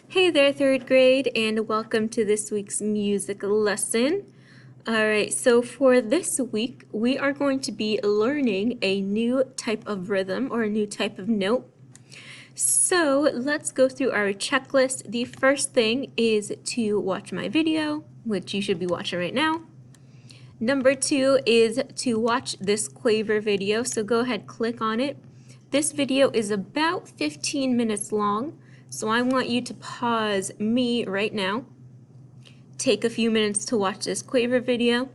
Hey there, third grade, and welcome to this week's music lesson. Alright, so for this week, we are going to be learning a new type of rhythm or a new type of note. So let's go through our checklist. The first thing is to watch my video, which you should be watching right now. Number 2 is to watch this Quaver video, so go ahead, click on it. This video is about 15 minutes long. So I want you to pause me right now, take a few minutes to watch this Quaver video,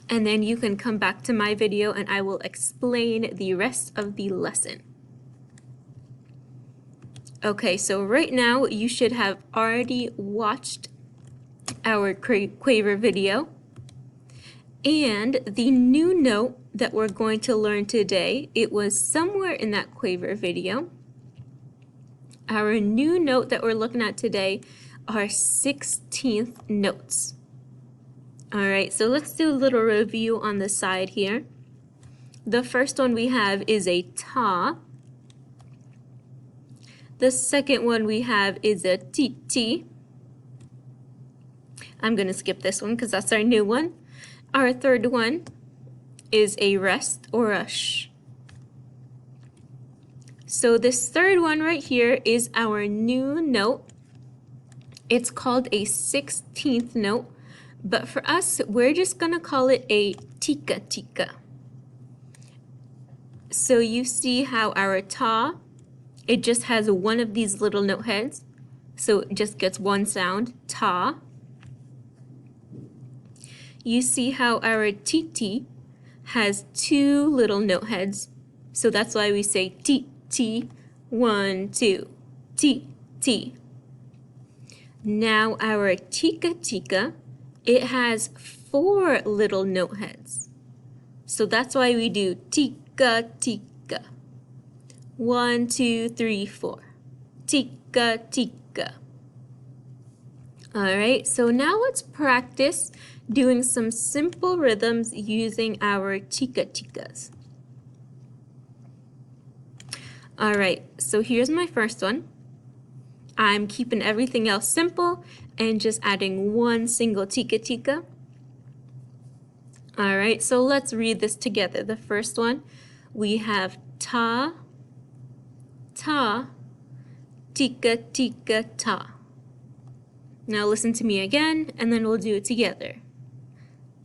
and then you can come back to my video and I will explain the rest of the lesson. Okay, so right now you should have already watched our Quaver video. And the new note that we're going to learn today, it was somewhere in that Quaver video. Our new note that we're looking at today are 16th notes. Alright, so let's do a little review on the side here. The first one we have is a ta. The second one we have is a ti. I'm going to skip this one because that's our new one. Our third one is a rest or a sh. So this third one right here is our new note. It's called a 16th note, but for us, we're just gonna call it a tika tika. So you see how our ta, it just has one of these little note heads. So it just gets one sound, ta. You see how our ti has two little note heads. So that's why we say ti. T, 1, 2, T, T. Now our tika tika, it has 4 little note heads. So that's why we do tika tika. 1, 2, 3, 4. Tika tika. Alright, so now let's practice doing some simple rhythms using our tika tikas. Alright, so here's my first one. I'm keeping everything else simple and just adding one single tika tika. Alright, so let's read this together. The first one, we have ta, ta, tika tika ta. Now listen to me again and then we'll do it together.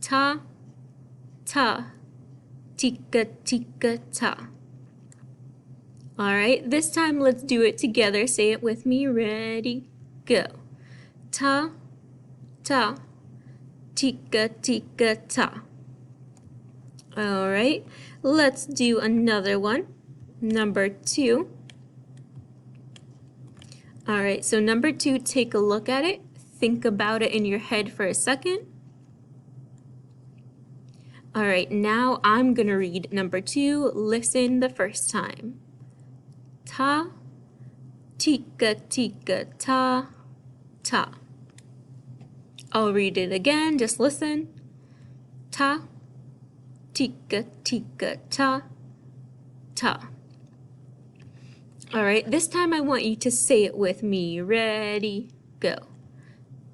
Ta, ta, tika tika ta. Alright, this time let's do it together. Say it with me. Ready, go. Ta, ta, tika, tika, ta. Alright, let's do another one. Number 2. Alright, so number 2, take a look at it. Think about it in your head for a second. Alright, now I'm going to read number 2. Listen the first time. Ta, tika tika ta, ta. I'll read it again, just listen. Ta, tika tika ta, ta. Alright, this time I want you to say it with me. Ready, go.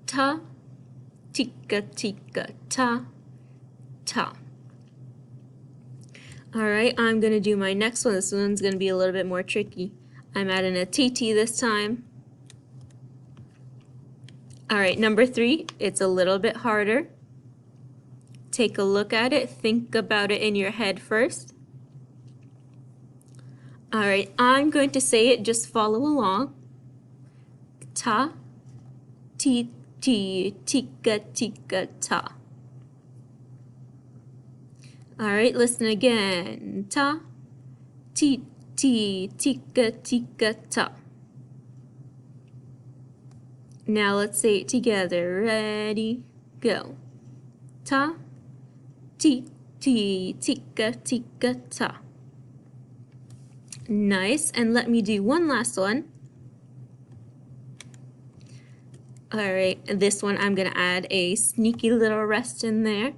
Ta, tika tika ta, ta. Alright, I'm going to do my next one. This one's going to be a little bit more tricky. I'm adding a TT this time. Alright, number 3, it's a little bit harder. Take a look at it. Think about it in your head first. Alright, I'm going to say it. Just follow along. Ta, ti, ti, tika, tika, ta. Alright, listen again. Ta, ti, ti, tika, tika, ta. Now let's say it together. Ready, go. Ta, ti, ti, tika, tika, ta. Nice, and let me do one last one. Alright, this one I'm going to add a sneaky little rest in there.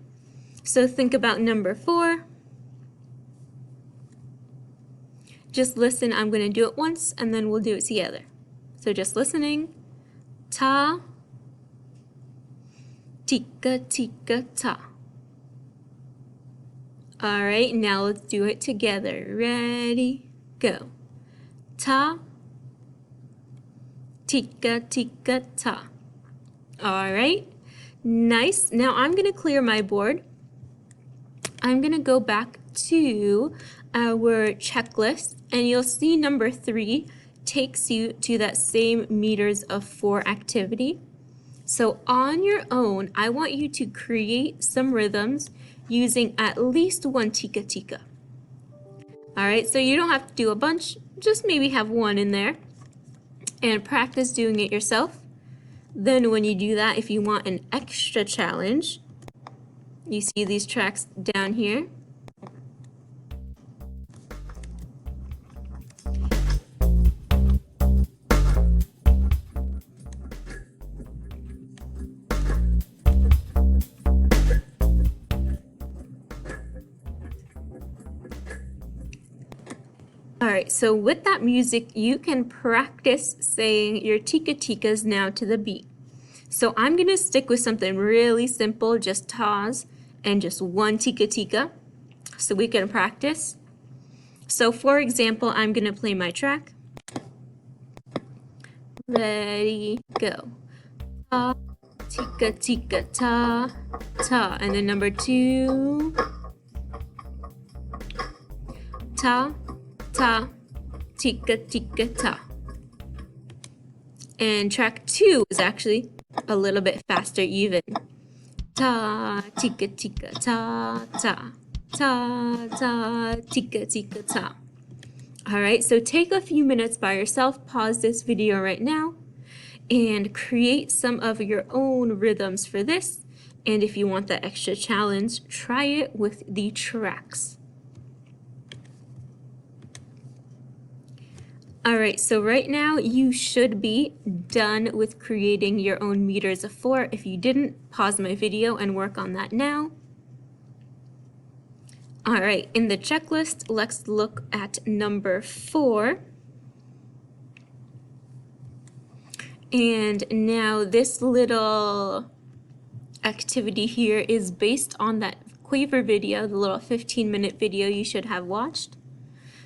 So think about number 4. Just listen. I'm going to do it once and then we'll do it together. So just listening. ta, tika, tika, ta. All right, now let's do it together. Ready, go. Ta, tika, tika, ta. All right, nice. Now I'm going to clear my board. I'm going to go back to our checklist, and you'll see number 3 takes you to that same meters of 4 activity. So on your own, I want you to create some rhythms using at least one tika tika. All right, so you don't have to do a bunch, just maybe have one in there and practice doing it yourself. Then when you do that, if you want an extra challenge, you see these tracks down here. Alright, so with that music, you can practice saying your tika tikas now to the beat. So I'm going to stick with something really simple, just tas and just one tika tika, so we can practice. So for example, I'm going to play my track. Ready, go. Ta, tika tika ta, ta. And then number 2. Ta, ta, tika tika ta. And track 2 is actually a little bit faster even. Ta, tika tika ta, ta, ta, ta, tika tika ta. Alright, so take a few minutes by yourself, pause this video right now, and create some of your own rhythms for this. And if you want that extra challenge, try it with the tracks. Alright, so right now you should be done with creating your own meters of 4. If you didn't, pause my video and work on that now. Alright, in the checklist, let's look at number 4. And now this little activity here is based on that Quaver video, the little 15-minute video you should have watched.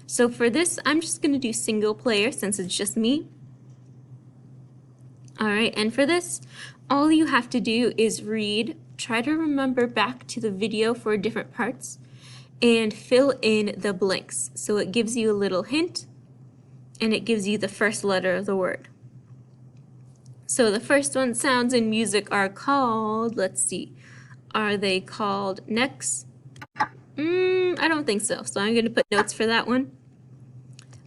So for this, I'm just going to do single player since it's just me. Alright, and for this, all you have to do is read, try to remember back to the video for different parts, and fill in the blanks. So it gives you a little hint, and it gives you the first letter of the word. So the first one, sounds in music are called, let's see, are they called necks? I don't think so, so I'm going to put notes for that one.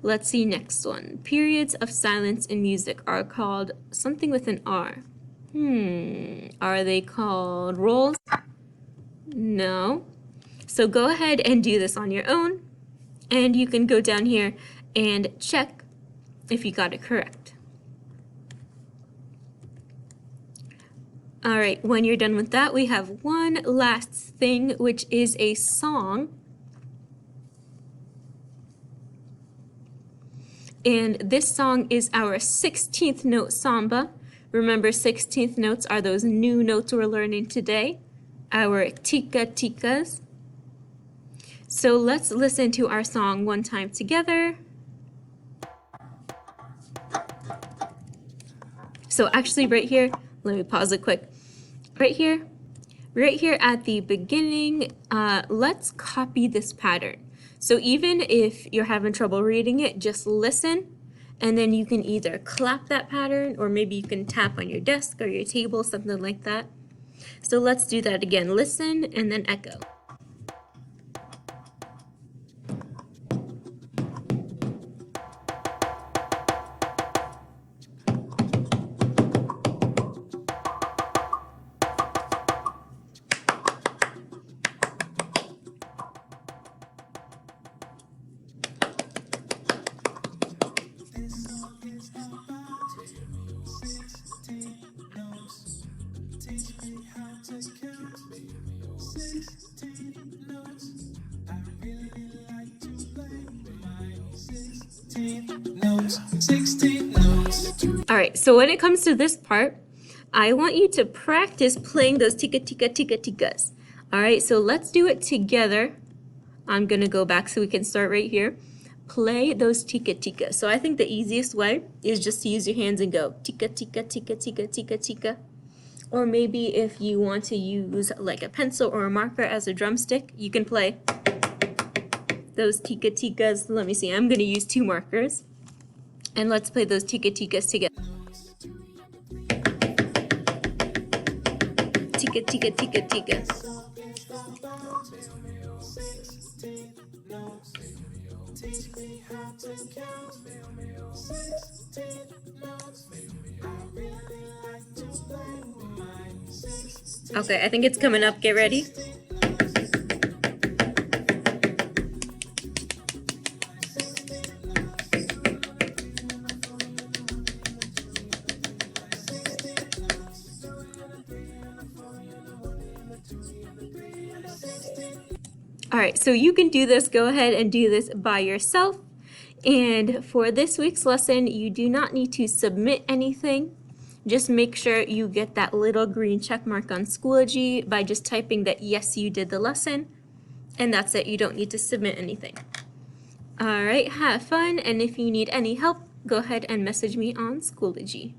Let's see, next one. Periods of silence in music are called something with an R. Are they called rolls? No. So go ahead and do this on your own, and you can go down here and check if you got it correct. Alright, when you're done with that, we have one last thing, which is a song. And this song is our 16th note samba. Remember, 16th notes are those new notes we're learning today, our tika tikas. So let's listen to our song one time together. So actually right here, let me pause it quick. Right here at the beginning, let's copy this pattern. So even if you're having trouble reading it, just listen, and then you can either clap that pattern, or maybe you can tap on your desk or your table, something like that. So let's do that again. Listen and then echo. Teach me how to count 16 so when it comes to this part, I want you to practice playing those tika tika tika tikas. All right, so let's do it together. I'm gonna go back so we can start right here. Play those tika tika. So I think the easiest way is just to use your hands and go tika tika tika tika tika tika. Or maybe if you want to use like a pencil or a marker as a drumstick, you can play those tika tikas. Let me see, I'm gonna use 2 markers. And let's play those tika tikas together. Tika tika tika tika. Okay, I think it's coming up. Get ready. All right, so you can do this. Go ahead and do this by yourself. And for this week's lesson, you do not need to submit anything. Just make sure you get that little green check mark on Schoology by just typing that yes, you did the lesson. And that's it. You don't need to submit anything. All right, have fun. And if you need any help, go ahead and message me on Schoology.